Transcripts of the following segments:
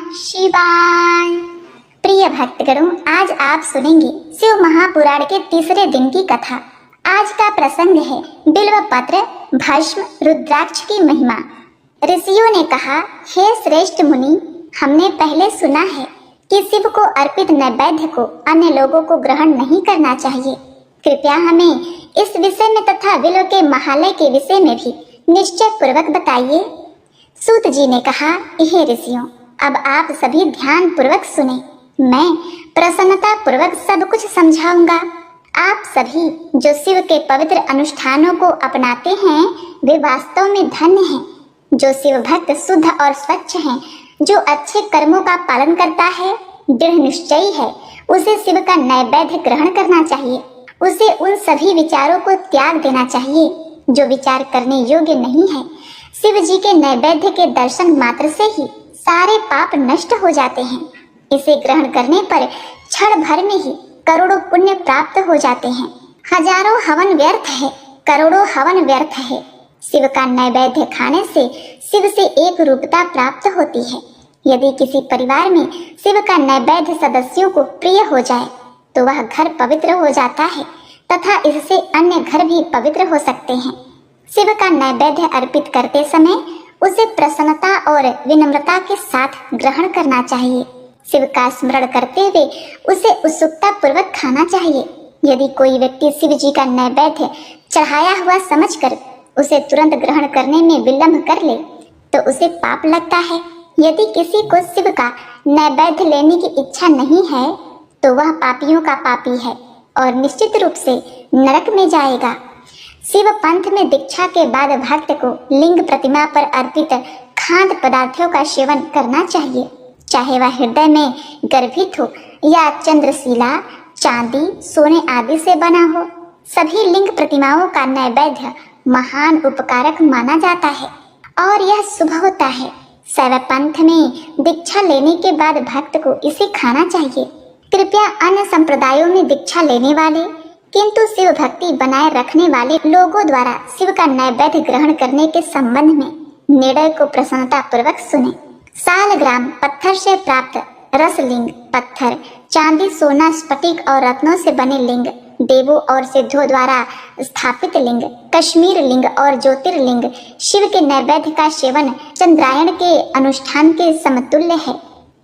शिवाय। प्रिय भक्तगणों, आज आप सुनेंगे शिव महापुराण के तीसरे दिन की कथा। आज का प्रसंग है बिल्व पत्र, भस्म, रुद्राक्ष की महिमा। ऋषियों ने कहा, हे श्रेष्ठ मुनि, हमने पहले सुना है कि शिव को अर्पित नैवेद्य को अन्य लोगों को ग्रहण नहीं करना चाहिए। कृपया हमें इस विषय में तथा बिल्व के महालय के विषय में भी निश्चय पूर्वक बताइए। सूत जी ने कहा, हे ऋषियों, अब आप सभी ध्यान पूर्वक सुने। मैं प्रसन्नता पूर्वक सब कुछ समझाऊंगा। आप सभी जो शिव के पवित्र अनुष्ठानों को अपनाते हैं वे वास्तव में धन्य हैं। जो शिव भक्त शुद्ध और स्वच्छ हैं, जो अच्छे कर्मों का पालन करता है, दृढ़ निश्चयी है, उसे शिव का नैवेद्य ग्रहण करना चाहिए। उसे उन सभी विचारों को त्याग देना चाहिए जो विचार करने योग्य नहीं है। शिव जी के नैवेद्य के दर्शन मात्र से ही सारे पाप नष्ट हो जाते हैं। इसे ग्रहण करने पर क्षण भर में ही करोड़ों पुण्य प्राप्त हो जाते हैं। हजारों हवन व्यर्थ है, करोड़ों हवन व्यर्थ है। शिव का नैवेद्य खाने से शिव से एक रूपता प्राप्त होती है। यदि किसी परिवार में शिव का नैवेद्य सदस्यों को प्रिय हो जाए तो वह घर पवित्र हो जाता है तथा इससे अन्य घर भी पवित्र हो सकते हैं। शिव का नैवेद्य अर्पित करते समय उसे प्रसन्नता और विनम्रता के साथ ग्रहण करना चाहिए। शिव का स्मरण करते हुए उसे उत्सुकता पूर्वक खाना चाहिए। यदि कोई व्यक्ति शिव जी का नैवेद्य चढ़ाया हुआ समझकर उसे तुरंत ग्रहण करने में विलंब कर ले तो उसे पाप लगता है। यदि किसी को शिव का नैवेद्य लेने की इच्छा नहीं है तो वह पापियों का पापी है और निश्चित रूप से नरक में जाएगा। शिव पंथ में दीक्षा के बाद भक्त को लिंग प्रतिमा पर अर्पित खाद्य पदार्थों का सेवन करना चाहिए, चाहे वह हृदय में गर्भित हो या चंद्रशिला, चांदी, सोने आदि से बना हो। सभी लिंग प्रतिमाओं का नैवेद्य महान उपकारक माना जाता है और यह शुभ होता है। शैव पंथ में दीक्षा लेने के बाद भक्त को इसे खाना चाहिए। कृपया अन्य संप्रदायों में दीक्षा लेने वाले किंतु शिव भक्ति बनाए रखने वाले लोगों द्वारा शिव का नैवेद्य ग्रहण करने के संबंध में निर्णय को प्रसन्नता पूर्वक सुने। सालग्राम पत्थर से प्राप्त रसलिंग, पत्थर, चांदी, सोना, स्फटिक और रत्नों से बने लिंग, देवों और सिद्धों द्वारा स्थापित लिंग, कश्मीर लिंग और ज्योतिर्लिंग शिव के नैवेद्य का सेवन चंद्रायण के अनुष्ठान के समतुल्य है।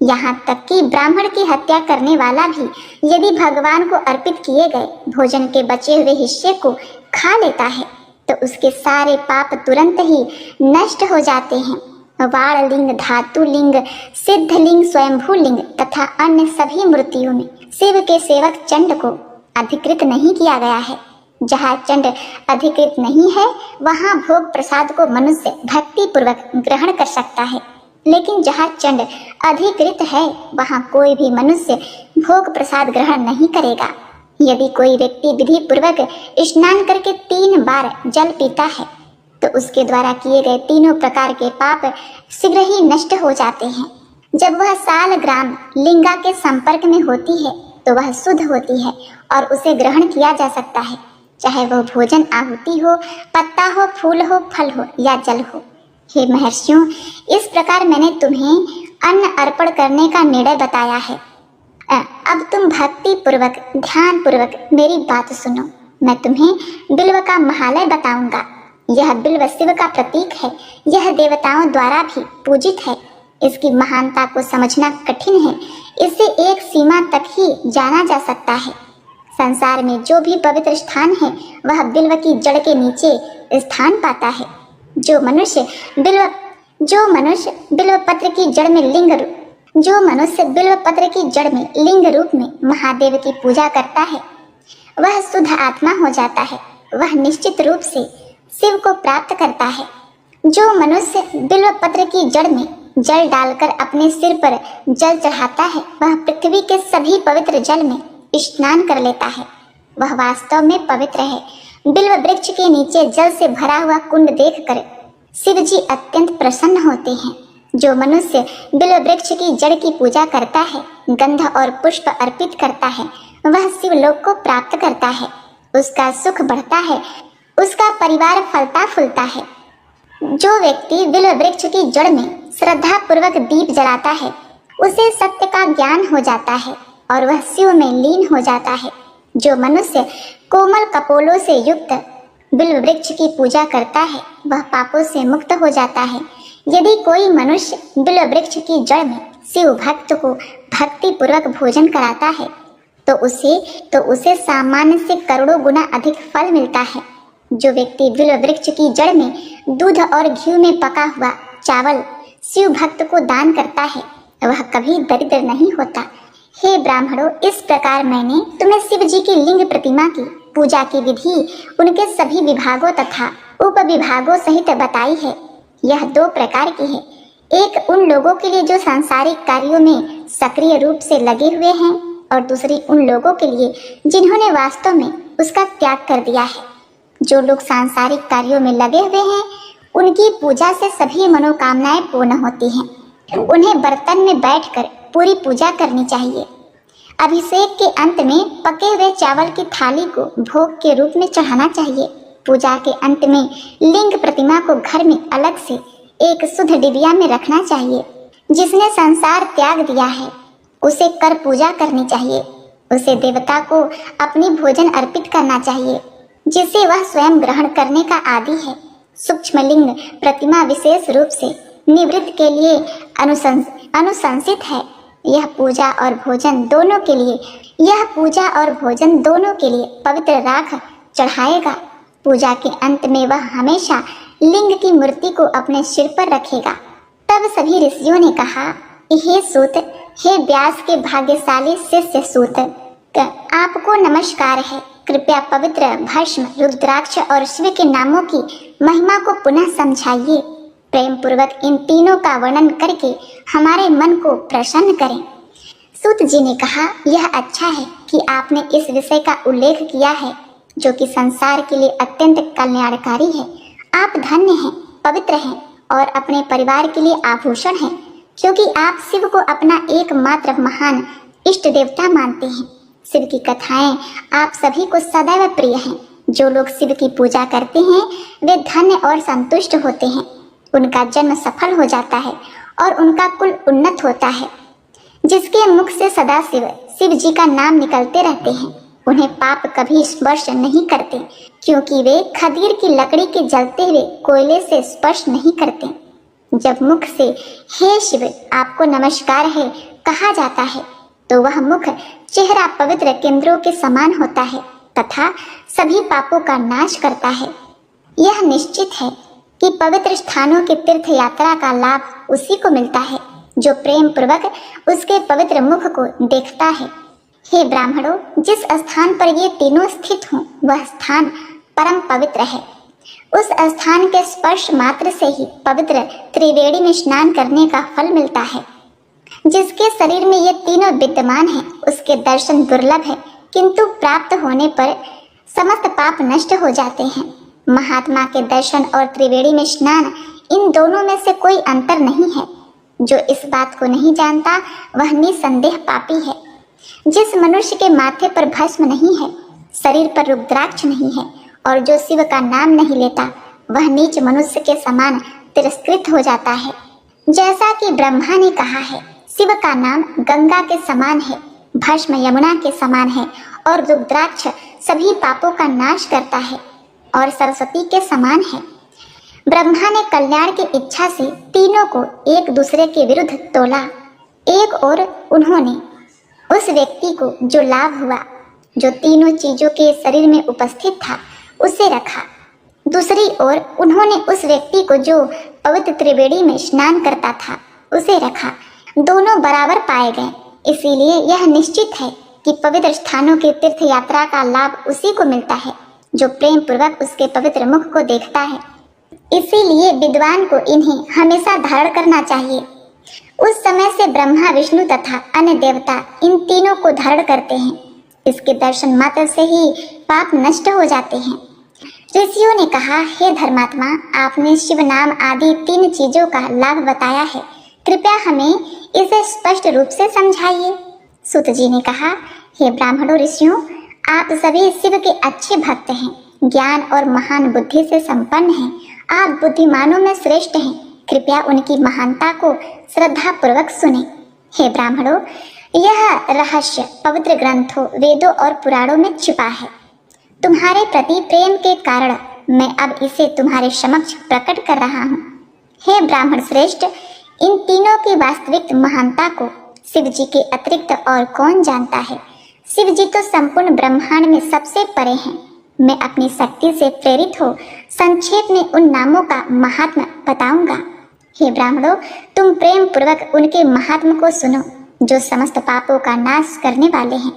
यहाँ तक कि ब्राह्मण की हत्या करने वाला भी यदि भगवान को अर्पित किए गए भोजन के बचे हुए हिस्से को खा लेता है तो उसके सारे पाप तुरंत ही नष्ट हो जाते हैं। वाण लिंग, धातु लिंग, सिद्ध लिंग, स्वयंभू लिंग तथा अन्य सभी मूर्तियों में शिव के सेवक चंड को अधिकृत नहीं किया गया है। जहाँ चंड अधिकृत नहीं है वहाँ भोग प्रसाद को मनुष्य भक्ति पूर्वक ग्रहण कर सकता है, लेकिन जहाँ चंड अधिकृत है वहाँ कोई भी मनुष्य भोग प्रसाद ग्रहण नहीं करेगा। यदि कोई व्यक्ति विधि पूर्वक स्नान करके 3 बार जल पीता है तो उसके द्वारा किए गए तीनों प्रकार के पाप शीघ्र ही नष्ट हो जाते हैं। जब वह सालग्राम लिंगा के संपर्क में होती है तो वह शुद्ध होती है और उसे ग्रहण किया जा सकता है, चाहे वह भोजन, आहुति हो, पत्ता हो, फूल हो, फल हो या जल हो। हे महर्षियों, इस प्रकार मैंने तुम्हें अन्न अर्पण करने का निर्णय बताया है। अब तुम भक्ति पूर्वक, ध्यान पूर्वक मेरी बात सुनो। मैं तुम्हें बिल्व का महालय बताऊंगा। यह बिल्व शिव का प्रतीक है। यह देवताओं द्वारा भी पूजित है। इसकी महानता को समझना कठिन है। इसे एक सीमा तक ही जाना जा सकता है। संसार में जो भी पवित्र स्थान है वह बिल्व की जड़ के नीचे स्थान पाता है। जो मनुष्य बिल्व पत्र की जड़ में लिंग रूप में महादेव की पूजा करता है वह शुद्ध आत्मा हो जाता है। वह निश्चित रूप से शिव को प्राप्त करता है। जो मनुष्य बिल्व पत्र की जड़ में जल डालकर अपने सिर पर जल चढ़ाता है वह पृथ्वी के सभी पवित्र जल में स्नान कर लेता है। वह वास्तव में पवित्र है। बिल्व वृक्ष के नीचे जल से भरा हुआ कुंड देखकर शिव जी अत्यंत प्रसन्न होते हैं। जो मनुष्य बिल्व वृक्ष की जड़ की पूजा करता है, गंध और पुष्प अर्पित करता है, वह शिवलोक को प्राप्त करता है। उसका सुख बढ़ता है, उसका परिवार फलता फूलता है। जो व्यक्ति बिल्व वृक्ष की जड़ में श्रद्धा पूर्वक दीप जलाता है उसे सत्य का ज्ञान हो जाता है और वह शिव में लीन हो जाता है। जो मनुष्य कोमल कपोलों से युक्त बिल्व वृक्ष की पूजा करता है वह पापों से मुक्त हो जाता है। यदि कोई मनुष्य बिल्व वृक्ष की जड़ में शिव भक्त को भक्ति पूर्वक भोजन कराता है तो उसे सामान्य से करोड़ों गुना अधिक फल मिलता है। जो व्यक्ति बिल्व वृक्ष की जड़ में दूध और घी में पका हुआ चावल शिव भक्त को दान करता है वह कभी दरिद्र नहीं होता। हे ब्राह्मणों, इस प्रकार मैंने तुम्हें शिव जी की लिंग प्रतिमा की पूजा की विधि उनके सभी विभागों तथा उप विभागों सहित बताई है। यह 2 प्रकार की है। एक उन लोगों के लिए जो सांसारिक कार्यों में सक्रिय रूप से लगे हुए हैं और दूसरी उन लोगों के लिए जिन्होंने वास्तव में उसका त्याग कर दिया है। जो लोग सांसारिक कार्यों में लगे हुए हैं उनकी पूजा से सभी मनोकामनाएं पूर्ण होती हैं। उन्हें बर्तन में बैठकर पूरी पूजा करनी चाहिए। अभिषेक के अंत में पके हुए चावल की थाली को भोग के रूप में चढ़ाना चाहिए। पूजा के अंत में लिंग प्रतिमा को घर में अलग से एक शुद्ध डिबिया में रखना चाहिए। जिसने संसार त्याग दिया है उसे कर पूजा करनी चाहिए। उसे देवता को अपनी भोजन अर्पित करना चाहिए जिसे वह स्वयं ग्रहण करने का आदी है। सूक्ष्म लिंग प्रतिमा विशेष रूप से निवृत्त के लिए अनुशंसित है। यह पूजा और भोजन दोनों के लिए पवित्र राख चढ़ाएगा। पूजा के अंत में वह हमेशा लिंग की मूर्ति को अपने सिर पर रखेगा। तब सभी ऋषियों ने कहा, हे सूत, हे व्यास के भाग्यशाली शिष्य सूत, आपको नमस्कार है। कृपया पवित्र भस्म, रुद्राक्ष और शिव के नामों की महिमा को पुनः समझाइए। प्रेम पूर्वक इन तीनों का वर्णन करके हमारे मन को प्रसन्न करें। सूत जी ने कहा, यह अच्छा है कि आपने इस विषय का उल्लेख किया है जो कि संसार के लिए अत्यंत कल्याणकारी है। आप धन्य हैं, पवित्र हैं और अपने परिवार के लिए आभूषण हैं, क्योंकि आप शिव को अपना एकमात्र महान इष्ट देवता मानते हैं। शिव की कथाएं आप सभी को सदैव प्रिय हैं। जो लोग शिव की पूजा करते हैं वे धन्य और संतुष्ट होते हैं। उनका जन्म सफल हो जाता है और उनका कुल उन्नत होता है। जिसके मुख से सदा शिव जी का नाम निकलते रहते हैं उन्हें पाप कभी स्पर्श नहीं करते, क्योंकि वे खदीर की लकड़ी के जलते हुए कोयले से स्पर्श नहीं करते। जब मुख से हे शिव, आपको नमस्कार है कहा जाता है तो वह मुख चेहरा पवित्र केंद्रों के समान होता है तथा सभी पापों का नाश करता है। यह निश्चित है कि पवित्र स्थानों की तीर्थ यात्रा का लाभ उसी को मिलता है जो प्रेम पूर्वक उसके पवित्र मुख को देखता है। हे ब्राह्मणों, जिस स्थान पर ये तीनों स्थित हों वह स्थान परम पवित्र है। उस स्थान के स्पर्श मात्र से ही पवित्र त्रिवेणी में स्नान करने का फल मिलता है। जिसके शरीर में ये तीनों विद्यमान हैं उसके दर्शन दुर्लभ है, किंतु प्राप्त होने पर समस्त पाप नष्ट हो जाते हैं। महात्मा के दर्शन और त्रिवेणी में स्नान, इन दोनों में से कोई अंतर नहीं है। जो इस बात को नहीं जानता वह निसंदेह पापी है। जिस मनुष्य के माथे पर भस्म नहीं है, शरीर पर रुद्राक्ष नहीं है और जो शिव का नाम नहीं लेता वह नीच मनुष्य के समान तिरस्कृत हो जाता है। जैसा कि ब्रह्मा ने कहा है, शिव का नाम गंगा के समान है, भस्म यमुना के समान है और रुद्राक्ष सभी पापों का नाश करता है और सरस्वती के समान है। ब्रह्मा ने कल्याण की इच्छा से तीनों को एक दूसरे के विरुद्ध तोला। एक ओर उन्होंने उस व्यक्ति को जो लाभ हुआ, जो तीनों चीजों के शरीर में उपस्थित था, उसे रखा। दूसरी ओर उन्होंने उस व्यक्ति को जो पवित्र त्रिवेणी में स्नान करता था, उसे रखा। दोनों बराबर पाए गए। इसीलिए यह निश्चित है कि पवित्र स्थानों की तीर्थ यात्रा का लाभ उसी को मिलता है जो प्रेम पूर्वक उसके पवित्र मुख को देखता है। इसीलिए विद्वान को इन्हें हमेशा धारण करना चाहिए। उस समय से ब्रह्मा, विष्णु तथा अन्य देवता इन तीनों को धारण करते हैं। इसके दर्शन मात्र से ही पाप नष्ट हो जाते हैं। ऋषियों ने कहा, हे धर्मात्मा, आपने शिव नाम आदि 3 चीजों का लाभ बताया है, कृपया हमें इसे स्पष्ट रूप से समझाइए। सूत जी ने कहा, हे ब्राह्मणों, ऋषियों, आप सभी शिव के अच्छे भक्त हैं, ज्ञान और महान बुद्धि से संपन्न हैं। आप बुद्धिमानों में श्रेष्ठ हैं। कृपया उनकी महानता को श्रद्धा पूर्वक सुने। हे ब्राह्मणों, यह रहस्य पवित्र ग्रंथों, वेदों और पुराणों में छिपा है। तुम्हारे प्रति प्रेम के कारण मैं अब इसे तुम्हारे समक्ष प्रकट कर रहा हूँ। हे ब्राह्मण श्रेष्ठ, इन तीनों की वास्तविक महानता को शिव जी के अतिरिक्त और कौन जानता है। शिव जी तो संपूर्ण ब्रह्मांड में सबसे परे हैं। मैं अपनी शक्ति से प्रेरित हो संक्षेप में उन नामों का महात्म्य बताऊंगा। हे ब्राह्मणों, तुम प्रेम पूर्वक उनके महात्म्य को सुनो जो समस्त पापों का नाश करने वाले हैं।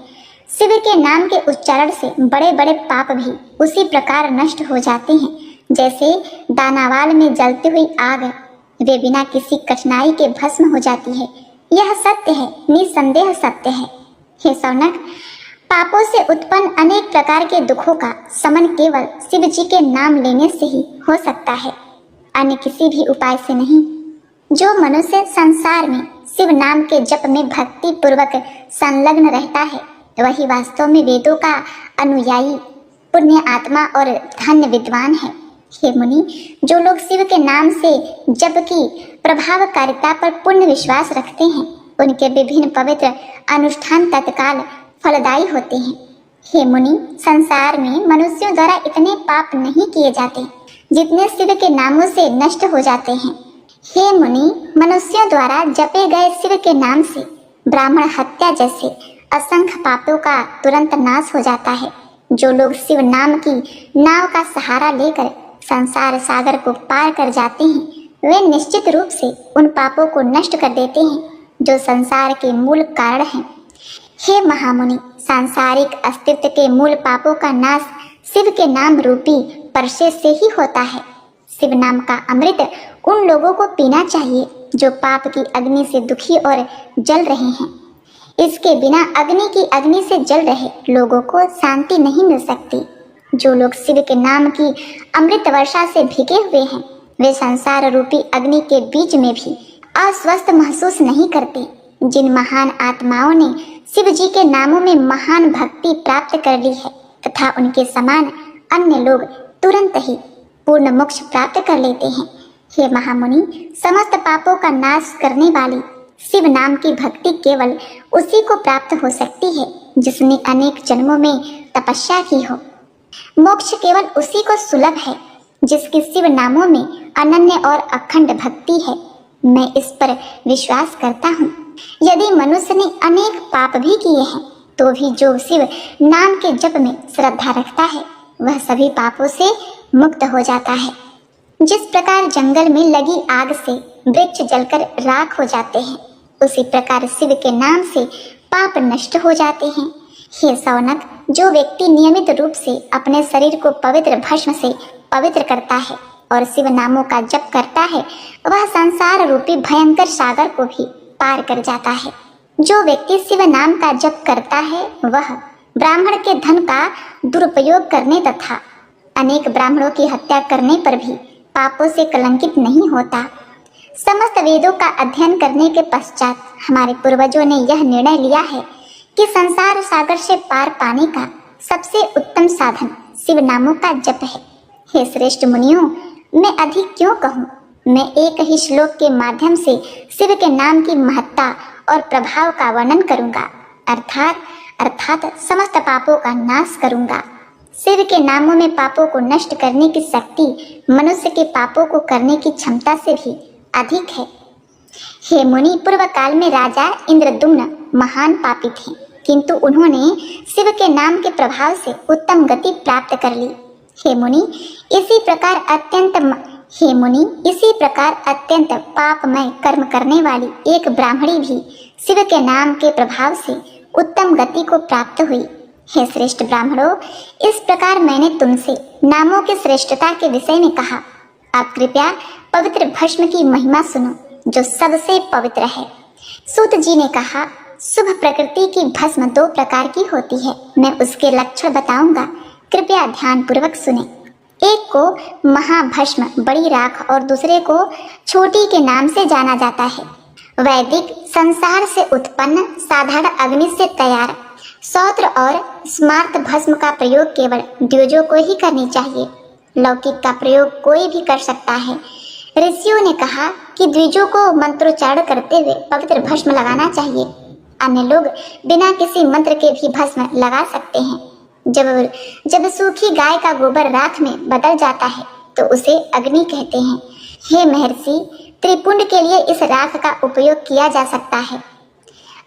शिव के नाम के उच्चारण से बड़े बड़े पाप भी उसी प्रकार नष्ट हो जाते हैं जैसे दानावाल में जलती हुई आग, वे बिना किसी कठिनाई के भस्म हो जाती है। यह सत्य है, निसंदेह सत्य है। हे सौनक, पापों से उत्पन्न अनेक प्रकार के दुखों का शमन केवल शिव जी के नाम लेने से ही हो सकता है, अन्य किसी भी उपाय से नहीं। जो मनुष्य संसार में शिव नाम के जप में भक्ति पूर्वक संलग्न रहता है वही वास्तव में वेदों का अनुयायी, पुण्य आत्मा और धन्य विद्वान है। हे मुनि, जो लोग शिव के नाम से जप की प्रभावकारिता पर पूर्ण विश्वास रखते हैं उनके विभिन्न पवित्र अनुष्ठान तत्काल फलदायी होते हैं। हे मुनि, संसार में मनुष्यों द्वारा इतने पाप नहीं किए जाते जितने शिव के नामों से नष्ट हो जाते हैं। हे मुनि, मनुष्यों द्वारा जपे गए शिव के नाम से ब्राह्मण हत्या जैसे असंख्य पापों का तुरंत नाश हो जाता है। जो लोग शिव नाम की नाव का सहारा लेकर संसार सागर को पार कर जाते हैं वे निश्चित रूप से उन पापों को नष्ट कर देते हैं जो संसार के मूल कारण हैं। हे महामुनि, सांसारिक अस्तित्व के मूल पापों का नाश शिव के नाम रूपी परसे से ही होता है। शिव नाम का अमृत उन लोगों को पीना चाहिए जो पाप की अग्नि से दुखी और जल रहे हैं। इसके बिना अग्नि से जल रहे लोगों को शांति नहीं मिल सकती। जो लोग शिव के नाम की अमृत वर्षा से भीगे हुए हैं वे संसार रूपी अग्नि के बीच में भी अस्वस्थ महसूस नहीं करते। जिन महान आत्माओं ने शिव जी के नामों में महान भक्ति प्राप्त कर ली है तथा उनके समान अन्य लोग तुरंत ही पूर्ण मोक्ष प्राप्त कर लेते हैं। हे महामुनि, समस्त पापों का नाश करने वाली शिव नाम की भक्ति केवल उसी को प्राप्त हो सकती है जिसने अनेक जन्मों में तपस्या की हो। मोक्ष केवल उसी को सुलभ है जिसकी शिव नामों में अनन्य और अखंड भक्ति है। मैं इस पर विश्वास करता हूँ। यदि मनुष्य ने अनेक पाप भी किए हैं तो भी जो शिव नाम के जप में श्रद्धा रखता है वह सभी पापों से मुक्त हो जाता है। जिस प्रकार जंगल में लगी आग से वृक्ष जलकर राख हो जाते हैं उसी प्रकार शिव के नाम से पाप नष्ट हो जाते हैं। हे सौनक, जो व्यक्ति नियमित रूप से अपने शरीर को पवित्र भस्म से पवित्र करता है और शिव नामों का जप करता है वह संसार रूपी भयंकर सागर को भी पार कर जाता है। जो व्यक्ति शिव नाम का जप करता है वह ब्राह्मण के धन का दुरुपयोग करने तथा अनेक ब्राह्मणों की हत्या करने पर भी पापों से कलंकित नहीं होता। समस्त वेदों का अध्ययन करने के पश्चात हमारे पूर्वजों ने यह निर्णय लिया है कि संसार सागर से पार पाने का सबसे उत्तम साधन शिव नामों का जप है। हे श्रेष्ठ मुनियों, मैं अधिक क्यों कहूँ। मैं एक ही श्लोक के माध्यम से शिव के नाम की महत्ता और प्रभाव का वर्णन करूँगा, अर्थात समस्त पापों का नाश करूँगा। शिव के नामों में पापों को नष्ट करने की शक्ति मनुष्य के पापों को करने की क्षमता से भी अधिक है। हे मुनि, पूर्व काल में राजा इंद्रदुम्न महान पापी थे किंतु उन्होंने शिव के नाम के प्रभाव से उत्तम गति प्राप्त कर ली। हे मुनि, इसी प्रकार अत्यंत पापमय कर्म करने वाली एक ब्राह्मणी भी शिव के नाम के प्रभाव से उत्तम गति को प्राप्त हुई। हे श्रेष्ठ ब्राह्मणों, इस प्रकार मैंने तुमसे नामों की श्रेष्ठता के विषय में कहा। आप कृपया पवित्र भस्म की महिमा सुनो जो सबसे पवित्र है। सूत जी ने कहा, शुभ प्रकृति की भस्म 2 प्रकार की होती है। मैं उसके लक्षण बताऊंगा, कृपया ध्यान पूर्वक सुने। एक को महाभस्म बड़ी राख और दूसरे को छोटी के नाम से जाना जाता है। वैदिक संसार से उत्पन्न साधारण अग्नि से तैयार सौत्र और स्मार्त भस्म का प्रयोग केवल द्विजों को ही करनी चाहिए। लौकिक का प्रयोग कोई भी कर सकता है। ऋषियों ने कहा, कि द्विजों को मंत्रोच्चारण करते हुए पवित्र भस्म लगाना चाहिए। अन्य लोग बिना किसी मंत्र के भी भस्म लगा सकते हैं। जब सूखी गाय का गोबर राख में बदल जाता है तो उसे अग्नि कहते हैं। हे महर्षि, त्रिपुंड के लिए इस राख का उपयोग किया जा सकता है।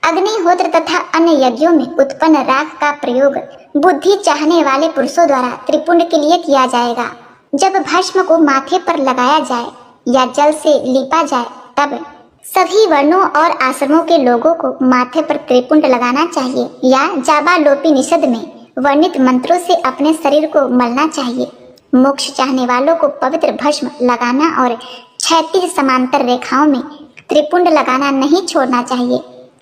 अग्निहोत्र तथा अन्य यज्ञों में उत्पन्न राख का प्रयोग बुद्धि चाहने वाले पुरुषों द्वारा त्रिपुंड के लिए किया जाएगा। जब भस्म को माथे पर लगाया जाए या जल से लीपा जाए तब सभी वर्णों और आश्रमों के लोगों को माथे पर त्रिपुंड लगाना चाहिए या जाबालोपनिषद में वर्णित मंत्रों से अपने शरीर को मलना चाहिए। मोक्ष चाहने वालों को पवित्र भस्म लगाना और क्षैतिज समांतर रेखाओं में त्रिपुंड लगाना नहीं छोड़ना चाहिए।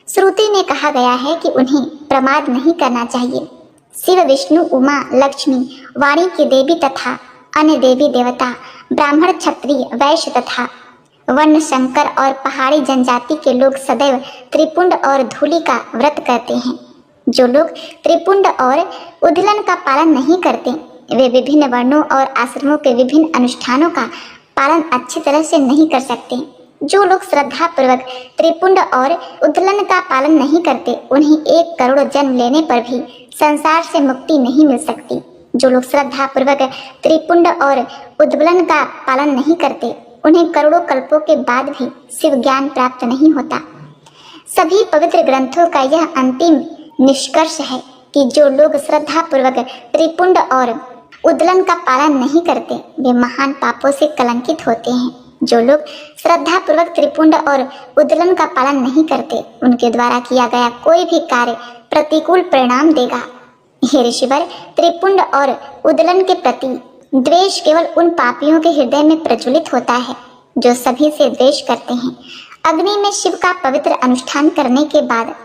श्रुति में कहा गया है कि उन्हें प्रमाद नहीं करना चाहिए। शिव, विष्णु, उमा, लक्ष्मी, वाणी की देवी तथा अन्य देवी देवता, ब्राह्मण, क्षत्रिय, वैश्य तथा वर्ण, शंकर और पहाड़ी जनजाति के लोग सदैव त्रिपुंड और धूलि का व्रत करते हैं। जो लोग त्रिपुंड और उद्दलन का पालन नहीं करते वे विभिन्न वर्णों और आश्रमों के विभिन्न अनुष्ठानों का पालन अच्छी तरह से नहीं कर सकते। जो लोग श्रद्धा पूर्वक त्रिपुंड और उद्दलन का पालन नहीं करते उन्हें 1 करोड़ जन्म लेने पर भी संसार से मुक्ति नहीं मिल सकती। जो लोग श्रद्धा पूर्वक त्रिपुंड और उद्दलन का पालन नहीं करते उन्हें करोड़ों कल्पों के बाद भी शिव ज्ञान प्राप्त नहीं होता। सभी पवित्र ग्रंथों का यह अंतिम निष्कर्ष है कि जो लोग श्रद्धा पूर्वक त्रिपुंड और उद्दलन का पालन नहीं करते वे महान पापों से कलंकित होते हैं। जो लोग श्रद्धा पूर्वक त्रिपुंड और उद्दलन का पालन नहीं करते उनके द्वारा किया गया कोई भी कार्य प्रतिकूल परिणाम देगा। हे ऋषिवर, त्रिपुंड और उद्दलन के प्रति द्वेष केवल उन पापियों के हृदय में प्रज्वलित होता है जो सभी से द्वेष करते हैं। अग्नि में शिव का पवित्र अनुष्ठान करने के बाद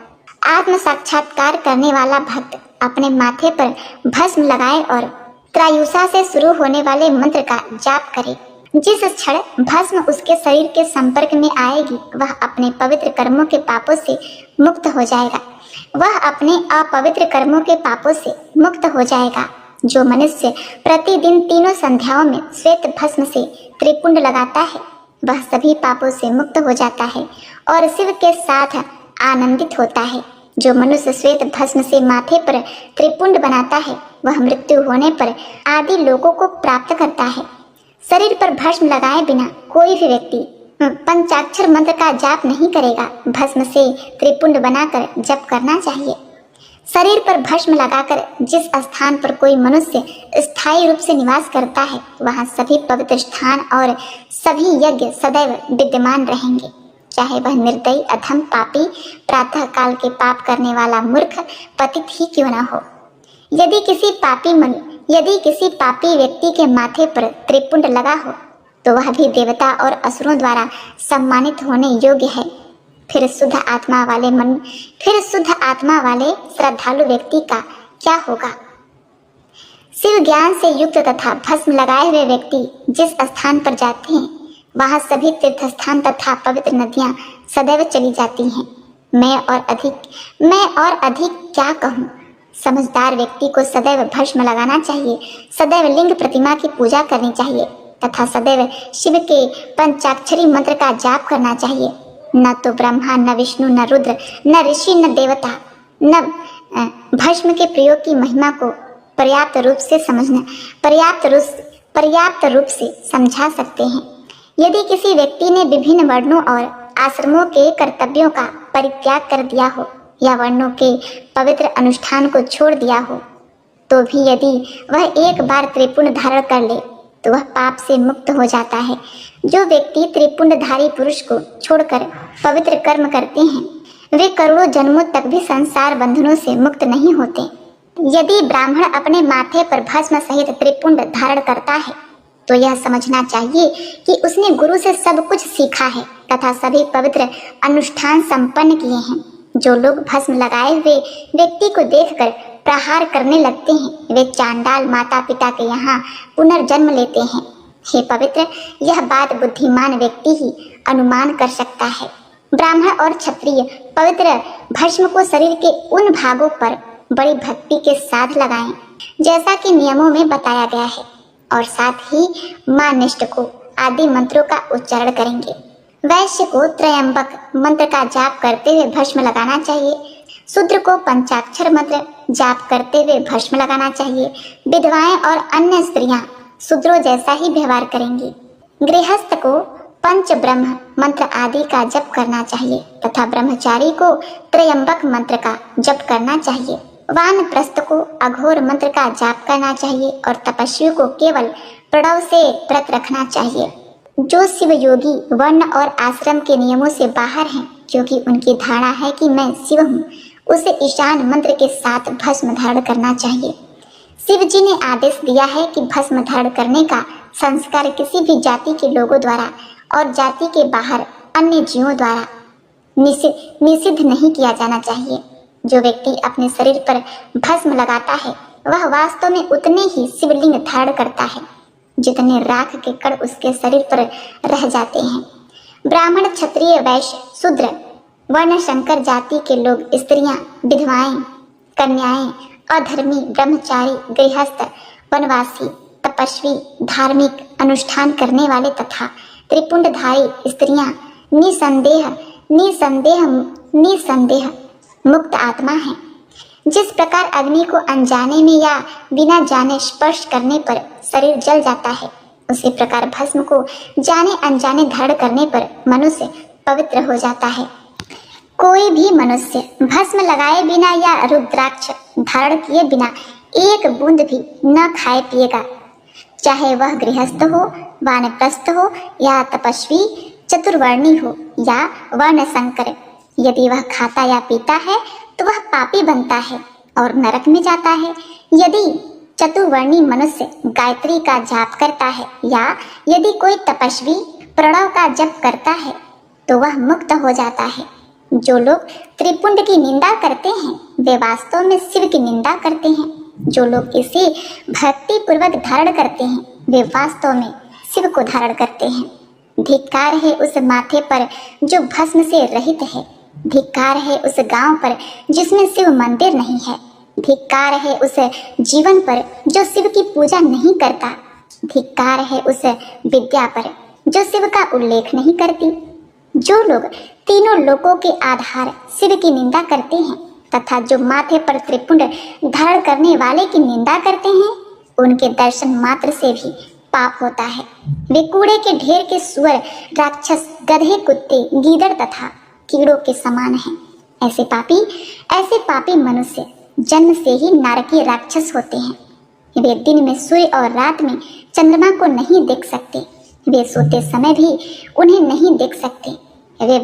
आत्म साक्षात्कार करने वाला भक्त अपने माथे पर भस्म लगाए और त्रायुषा से शुरू होने वाले मंत्र का जाप करे। जिस क्षण भस्म उसके शरीर के संपर्क में आएगी वह अपने पवित्र कर्मों के पापों से मुक्त हो जाएगा। वह अपने अपवित्र कर्मों के पापों से मुक्त हो जाएगा। जो मनुष्य प्रतिदिन 3 संध्याओं में श्वेत भस्म से त्रिपुंड लगाता है वह सभी पापों से मुक्त हो जाता है और शिव के साथ आनंदित होता है। जो मनुष्य श्वेत भस्म से माथे पर त्रिपुंड बनाता है वह मृत्यु होने पर आदि लोगों को प्राप्त करता है। शरीर पर भस्म लगाए बिना कोई भी व्यक्ति पंचाक्षर मंत्र का जाप नहीं करेगा। भस्म से त्रिपुंड बनाकर जप करना चाहिए। शरीर पर भस्म लगाकर जिस स्थान पर कोई मनुष्य स्थायी रूप से निवास करता है वहां सभी पवित्र स्थान और सभी यज्ञ सदैव विद्यमान रहेंगे, चाहे वह निर्दयी, अधम, पापी, प्रातः काल के पाप करने वाला मूर्ख पतित ही क्यों न हो। यदि किसी पापी व्यक्ति के माथे पर त्रिपुंड लगा हो तो वह भी देवता और असुरों द्वारा सम्मानित होने योग्य है। फिर शुद्ध आत्मा वाले श्रद्धालु व्यक्ति का क्या होगा। शिव ज्ञान से युक्त तथा भस्म लगाए हुए व्यक्ति जिस स्थान पर जाते हैं वहां सभी तीर्थ स्थान तथा पवित्र नदियां सदैव चली जाती हैं। मैं और अधिक क्या कहूँ। समझदार व्यक्ति को सदैव भस्म लगाना चाहिए, सदैव लिंग प्रतिमा की पूजा करनी चाहिए तथा सदैव शिव के पंचाक्षरी मंत्र का जाप करना चाहिए। न तो ब्रह्मा, न विष्णु, न रुद्र, न ऋषि, न देवता न भस्म के प्रयोग की महिमा को पर्याप्त रूप से समझा सकते हैं। यदि किसी व्यक्ति ने विभिन्न वर्णों और आश्रमों के कर्तव्यों का परित्याग कर दिया हो या वर्णों के पवित्र अनुष्ठान को छोड़ दिया हो तो भी यदि वह एक बार त्रिपुंड धारण कर ले तो वह पाप से मुक्त हो जाता है। जो व्यक्ति त्रिपुंडधारी पुरुष को छोड़कर पवित्र कर्म करते हैं वे करोड़ों जन्मों तक भी संसार बंधनों से मुक्त नहीं होते। यदि ब्राह्मण अपने माथे पर भस्म सहित त्रिपुंड धारण करता है तो यह समझना चाहिए कि उसने गुरु से सब कुछ सीखा है तथा सभी पवित्र अनुष्ठान संपन्न किए हैं। जो लोग भस्म लगाए हुए व्यक्ति को देखकर प्रहार करने लगते हैं वे चांडाल माता पिता के यहाँ पुनर्जन्म लेते हैं। हे पवित्र, यह बात बुद्धिमान व्यक्ति ही अनुमान कर सकता है। ब्राह्मण और क्षत्रिय पवित्र भस्म को शरीर के उन भागों पर बड़ी भक्ति के साथ लगाएं जैसा कि नियमों में बताया गया है और साथ ही माँ निष्ठ को आदि मंत्रों का उच्चारण करेंगे। वैश्य को त्रयंबक मंत्र का जाप करते हुए भस्म लगाना चाहिए। शूद्र को पंचाक्षर मंत्र जाप करते हुए भस्म लगाना चाहिए। विधवाएं और अन्य स्त्रियां शूद्रों जैसा ही व्यवहार करेंगी। गृहस्थ को पंच ब्रह्म मंत्र आदि का जप करना चाहिए तथा ब्रह्मचारी को त्रयंबक मंत्र का जप करना चाहिए। वानप्रस्थ को अघोर मंत्र का जाप करना चाहिए और तपस्वी को केवल प्रणव से व्रत रखना चाहिए। जो शिव योगी वर्ण और आश्रम के नियमों से बाहर हैं, क्योंकि उनकी धारणा है कि मैं शिव हूँ, उसे ईशान मंत्र के साथ भस्म धारण करना चाहिए। शिव जी ने आदेश दिया है कि भस्म धारण करने का संस्कार किसी भी जाति के लोगों द्वारा और जाति के बाहर अन्य जीवों द्वारा निषिद्ध नहीं किया जाना चाहिए। जो व्यक्ति अपने शरीर पर भस्म लगाता है वह वास्तव में उतने ही शिवलिंग धारण करता है जितने राख के कण उसके शरीर पर रह जाते हैं। ब्राह्मण, क्षत्रिय, वैश्य, शूद्र, वर्ण शंकर जाति के लोग, स्त्रियां, विधवाएं, कन्याएं, अधर्मी, ब्रह्मचारी, गृहस्थ, वनवासी, तपस्वी, धार्मिक अनुष्ठान करने वाले तथा त्रिपुंडधारी स्त्रियां निसंदेह मुक्त आत्मा है। जिस प्रकार अग्नि को अनजाने में या बिना जाने स्पर्श करने पर शरीर जल जाता है, उसी प्रकार भस्म को जाने अनजाने धारण करने पर मनुष्य पवित्र हो जाता है। कोई भी मनुष्य भस्म लगाए बिना या रुद्राक्ष धारण किए बिना एक बूंद भी न खाए पिएगा, चाहे वह गृहस्थ हो, वानप्रस्थ हो या तपस्वी, चतुर्वर्णी हो या वर्ण संकर। यदि वह खाता या पीता है तो वह पापी बनता है और नरक में जाता है। यदि चतुर्वर्णी मनुष्य गायत्री का जाप करता है या यदि कोई तपस्वी प्रणव का जप करता है तो वह मुक्त हो जाता है। जो लोग त्रिपुंड की निंदा करते हैं वे वास्तव में शिव की निंदा करते हैं। जो लोग इसे भक्ति पूर्वक धारण करते हैं वे वास्तव में शिव को धारण करते हैं। धिक्कार है उस माथे पर जो भस्म से रहित है। धिक्कार है उस गांव पर जिसमें शिव मंदिर नहीं है। धिक्कार है उस जीवन पर जो शिव की पूजा नहीं करता। धिक्कार है उस विद्या पर जो शिव का उल्लेख नहीं करती। जो लोग तीनों लोकों के आधार शिव की निंदा करते हैं तथा जो माथे पर त्रिपुंड धारण करने वाले की निंदा करते हैं, उनके दर्शन मात्र से भी पाप होता है। वे कूड़े के ढेर के सुअर, राक्षस, गधे, कुत्ते, गीदड़ तथा कीड़ों के समान हैं। ऐसे पापी मनुष्य जन्म से ही नारकीय राक्षस होते हैं। वे दिन में सूर्य और रात में चंद्रमा को नहीं देख सकते। वे सोते समय भी उन्हें नहीं देख सकते। वे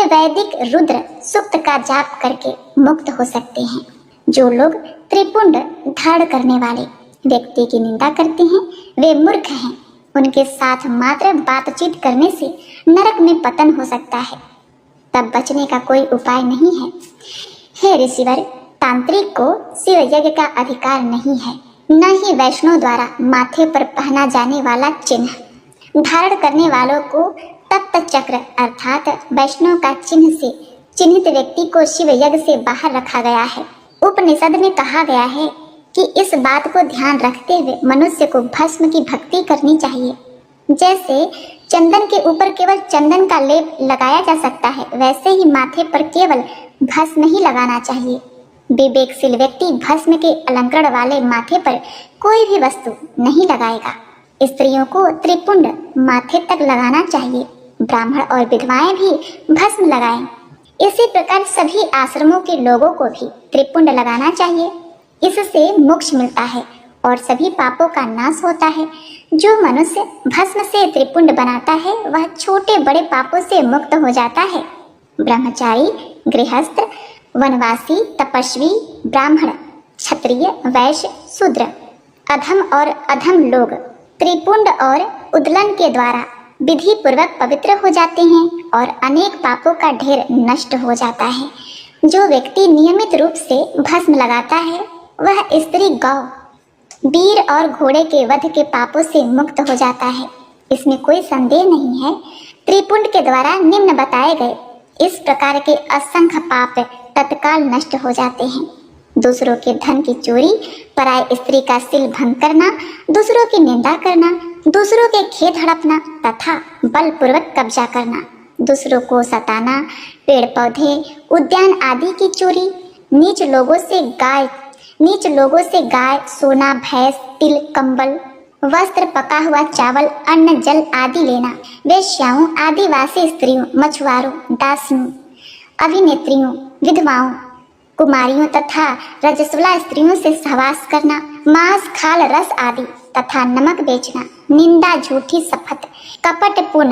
वैदिक रुद्र सूक्त का जाप करके मुक्त हो सकते हैं। जो लोग त्रिपुंड धारण करने वाले व्यक्ति की निंदा करते हैं वे मूर्ख हैं। उनके साथ मात्र बातचीत करने से नरक में पतन हो सकता है। तब बचने का कोई उपाय नहीं है। हे ऋषिवर, तांत्रिक को शिव यज्ञ का अधिकार नहीं है, न ही वैष्णव द्वारा माथे पर पहना जाने वाला चिन्ह। धारण करने वालों को तप्त चक्र अर्थात वैष्णव का चिन्ह से चिन्हित व्यक्ति को शिव यज्ञ से बाहर रखा गया है। उपनिषद में कहा गया है कि इस बात को ध्यान रखते हुए मनुष्य को भस्म की भक्ति करनी चाहिए। जैसे चंदन के ऊपर केवल चंदन का लेप लगाया जा सकता है, वैसे ही माथे पर केवल भस्म ही लगाना चाहिए। विवेकशील व्यक्ति भस्म के अलंकरण वाले माथे पर कोई भी वस्तु नहीं लगाएगा। स्त्रियों को त्रिपुंड माथे तक लगाना चाहिए। ब्राह्मण और विधवाएं भी भस्म लगाएं। इसी प्रकार सभी आश्रमों के लोगों को भी त्रिपुंड लगाना चाहिए। इससे मोक्ष मिलता है और सभी पापों का नाश होता है। जो मनुष्य भस्म से त्रिपुंड बनाता है वह छोटे बड़े पापों से मुक्त हो जाता है। ब्रह्मचारी, गृहस्थ, वनवासी, तपस्वी, ब्राह्मण, क्षत्रिय, वैश्य, शूद्र, अधम और अधम लोग त्रिपुंड और उद्दलन के द्वारा विधि पूर्वक पवित्र हो जाते हैं और अनेक पापों का ढेर नष्ट हो जाता है। जो व्यक्ति नियमित रूप से भस्म लगाता है वह स्त्री, गौ, वीर और घोड़े के वध के पापों से मुक्त हो जाता है। इसमें कोई संदेह नहीं है। त्रिपुंड के द्वारा निम्न बताए गए इस प्रकार के असंख्य पाप तत्काल नष्ट हो जाते हैं। दूसरों के धन की चोरी, पराय स्त्री का सिल भंग करना, दूसरों की निंदा करना, दूसरों के खेत हड़पना तथा बलपूर्वक कब्जा करना, दूसरों को सताना, पेड़ पौधे, उद्यान आदि की चोरी, नीच लोगों से गाय, सोना, भैंस, तिल, कंबल, वस्त्र, पका हुआ चावल, अन्न, जल आदि लेना, वेश्याओं, आदिवासी स्त्रियों, मछुआरों, दासियों, अभिनेत्रियों, विधवाओं, कुमारियों तथा रजस्वला स्त्रियों से सहवास करना, मांस, खाल, रस आदि तथा नमक बेचना, निंदा, झूठी शपथ, कपटपूर्ण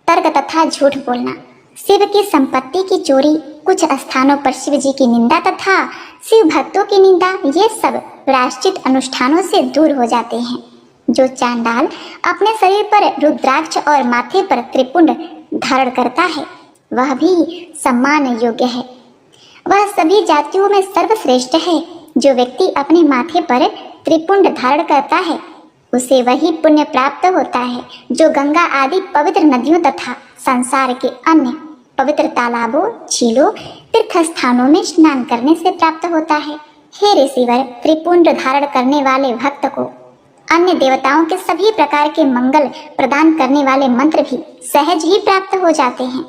तर्क तथा झूठ बोलना, शिव की संपत्ति की चोरी, कुछ स्थानों पर शिव जी की निंदा तथा शिव भक्तों की निंदा, ये सब प्रायश्चित अनुष्ठानों से दूर हो जाते हैं। जो चांडाल अपने शरीर पर रुद्राक्ष और माथे पर त्रिपुंड धारण करता है वह भी सम्मान योग्य है। वह सभी जातियों में सर्वश्रेष्ठ है। जो व्यक्ति अपने माथे पर त्रिपुंड धारण करता है उसे वही पुण्य प्राप्त होता है जो गंगा आदि पवित्र नदियों तथा संसार के अन्य पवित्र तालाबों, झीलों, तीर्थ स्थानों में स्नान करने से प्राप्त होता है। हे ऋषिवर, त्रिपुंड धारण करने वाले भक्त को अन्य देवताओं के सभी प्रकार के मंगल प्रदान करने वाले मंत्र भी सहज ही प्राप्त हो जाते हैं।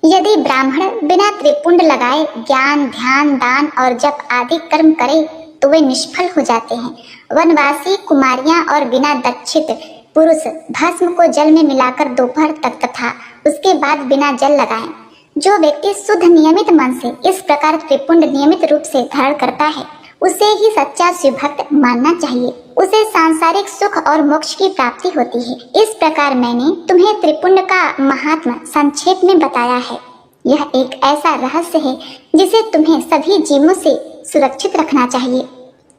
यदि ब्राह्मण बिना त्रिपुंड लगाए ज्ञान, ध्यान, दान और जप आदि कर्म करे तो वे निष्फल हो जाते हैं। वनवासी, कुमारियां और बिना दक्षित पुरुष भस्म को जल में मिलाकर दोपहर तक तथा उसके बाद बिना जल लगाएं। जो व्यक्ति शुद्ध नियमित मन से इस प्रकार त्रिपुंड नियमित रूप से धारण करता है उसे ही सच्चा शिव भक्त मानना चाहिए। उसे सांसारिक सुख और मोक्ष की प्राप्ति होती है। इस प्रकार मैंने तुम्हें त्रिपुंड का महात्मा संक्षेप में बताया है। यह एक ऐसा रहस्य है जिसे तुम्हें सभी जीवों से सुरक्षित रखना चाहिए।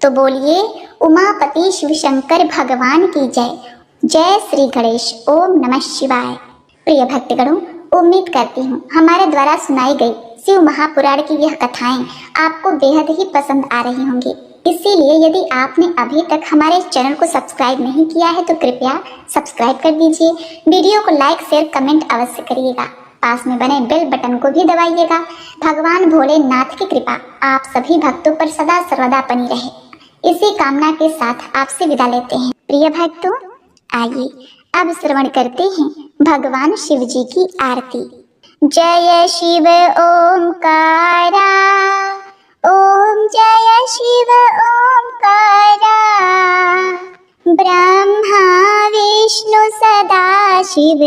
तो बोलिए उमापति शिव शंकर भगवान की जय। जय श्री गणेश। ओम नमः शिवाय। प्रिय भक्तगणों, उम्मीद करती हूँ हमारे द्वारा सुनाई गई शिव महापुराण की यह कथाएं आपको बेहद ही पसंद आ रही होंगी। इसीलिए यदि आपने अभी तक हमारे चैनल को सब्सक्राइब नहीं किया है तो कृपया सब्सक्राइब कर दीजिए। वीडियो को लाइक, शेयर, कमेंट अवश्य करिएगा। पास में बने बेल बटन को भी दबाइएगा। भगवान भोलेनाथ की कृपा आप सभी भक्तों पर सदा सर्वदा बनी रहे। इसी कामना के साथ आपसे विदा लेते हैं। प्रिय भक्तों, आइए अब श्रवण करते हैं भगवान शिव जी की आरती। जय शिव ओमकारा, ओम जय शिव ओमकारा। ब्रह्मा विष्णु सदा शिव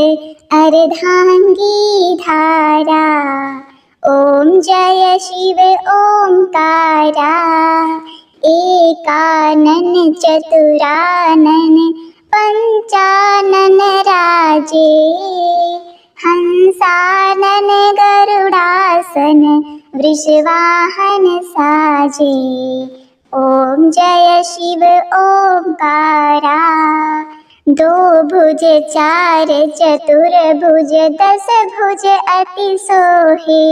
अर्धांगी धारा। ओम जय शिव ओमकारा। एकानन चतुरानन पंचानन राजे। हंसानन गरुड़ासन वृषवाहन साजे। ओम जय शिव ओमकारा। दो भुज चार चतुर्भुज दस भुज अति सोहे।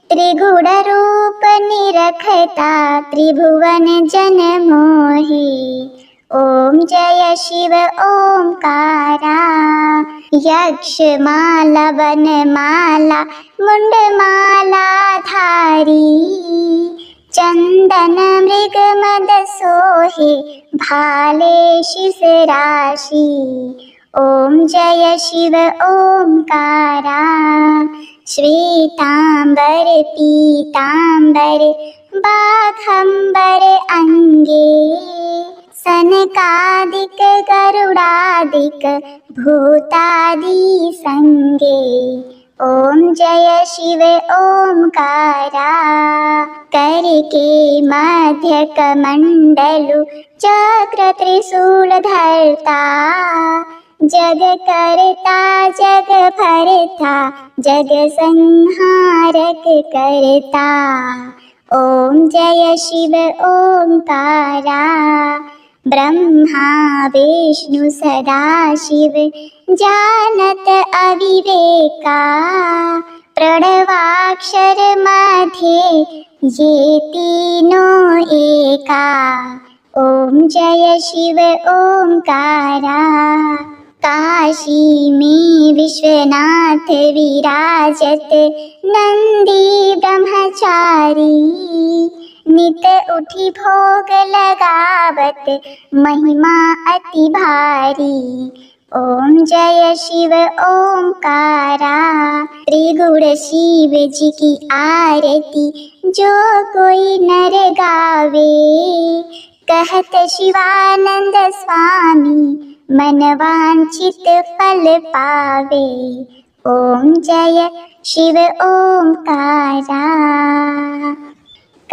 त्रिगुण रूप निरखता त्रिभुवन जन मोहे। ओम जय शिव ओमकारा। यक्ष माला वन माला मुंड माला धारी। चंदन मृग मद सोहे भाले शिश राशि। ओम जय शिव ओमकारा। श्वेतांबर पीतांबर बाघंबर अंगे। सनकादिक गरुड़ादिक भूतादि संगे। ओम जय शिव ओमकारा। करके मध्य कमंडलु चक्र त्रिशूल धरता। जग करता जग भरता जग संहारक करता। ओम जय शिव ओमकारा। ब्रह्मा विष्णु सदा शिव जानत अविवेका। प्रणवाक्षर मध्य ये तीनों एका। ओम जय शिव ओमकारा। काशी में विश्वनाथ विराजत नंदी ब्रह्मचारी। नित उठी भोग लगावत महिमा अति भारी। ओम जय शिव ओमकारा, त्रिगुण शिव जी की आरती जो कोई नर गावे। कहत शिवानंद स्वामी मन वांछित फल पावे। ओम जय शिव ओमकारा।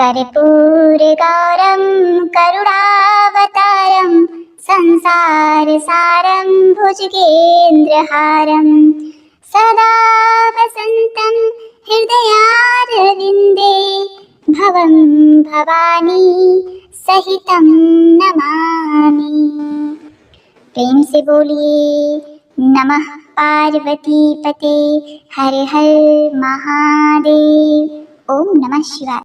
कर्पूर गौरम करुणावतारम संसार सारम भुजगेन्द्रहारम सदा वसंतं हृदयारविंदे भवं भवानी सहितं नमामि। प्रेम से बोलिए नमः पार्वती पते हर हर महादेव। ओम नमः शिवाय।